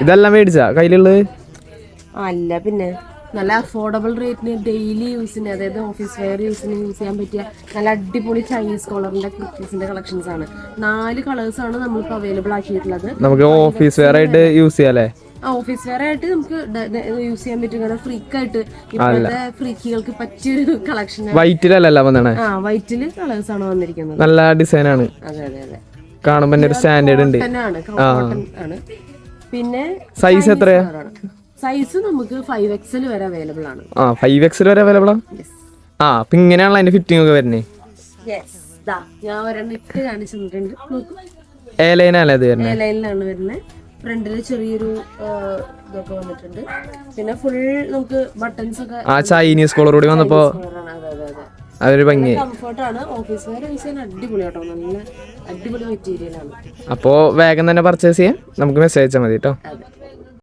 ഇതെല്ലാം മേടിച്ചാ കയ്യിലുള്ളത്? അല്ല പിന്നെ നല്ല അഫോർഡബിൾ റേറ്റിന് ഡെയിലി യൂസിന്, അതായത് ഓഫീസ് വെയർ യൂസിന് യൂസ് ചെയ്യാൻ പറ്റിയ നല്ല അടിപൊളി ചൈനീസ് കോളറിന്റെ കുർത്തീസിന്റെ കളക്ഷൻസ് ആണ്. 4 കളേഴ്സ് ആണ് നമ്മളിപ്പോൾ അവൈലബിൾ ആക്കിയിട്ടുള്ളത്. നമുക്ക് ഓഫീസ് വെയർ ആയിട്ട് യൂസ് ചെയ്യാല്ലേ? ഓഫീസ് വെയർ ആയിട്ട് നമുക്ക് യൂസ് ചെയ്യാൻ പറ്റും. കാരണം ഫ്രീക്കായിട്ട് ഇപ്പോഴത്തെ ഫ്രീക്കുകൾക്ക് പറ്റിയൊരു കളക്ഷൻ. വൈറ്റിലല്ല വന്നേ? വൈറ്റില് കളേഴ്സ് ആണ് വന്നിരിക്കുന്നത്. നല്ല ഡിസൈൻ ആണ്. അതെ അതെ അതെ, കാണുമ്പോ ഒരു സ്റ്റാൻഡേർഡ് ഉണ്ട്. ആണ്. പിന്നെ സൈസ് എത്രയാ? സൈസ് നമുക്ക് 5XL വരെ അവൈലബിൾ ആണ്. 5XL വരെ അവൈലബിൾ ആണ്. അപ്പൊ ഇങ്ങനെയാണല്ലോ അതിന്റെ ഫിറ്റിംഗ് ഒക്കെ വരുന്നേ. ഞാൻ ഒരെണ്ണം ഇട്ട് കാണിച്ചു തന്നിട്ടുണ്ട്. എ ലൈനല്ലേ അത് വരുന്നത്? എ ലൈനിലാണ് വരുന്നത്. ഫ്രണ്ടില് ചെറിയൊരു ഇതൊക്കെ വന്നിട്ടുണ്ട്. പിന്നെ ഫുൾ നമുക്ക് ബട്ടൺസ് ഒക്കെ ചൈനീസ് കോളർ കൂടി വന്നപ്പോ അതൊരു ഭംഗി. കംഫർട്ടാണ്. ഓഫീസ് വെയർ യൂസ് ചെയ്യാൻ അടിപൊളിയാട്ടോ, നല്ല അടിപൊളി മെറ്റീരിയൽ ആണ്. അപ്പോ വേഗം തന്നെ പർച്ചേസ് ചെയ്യാൻ നമുക്ക് മെസ്സേജ് അയച്ചാൽ മതി കേട്ടോ.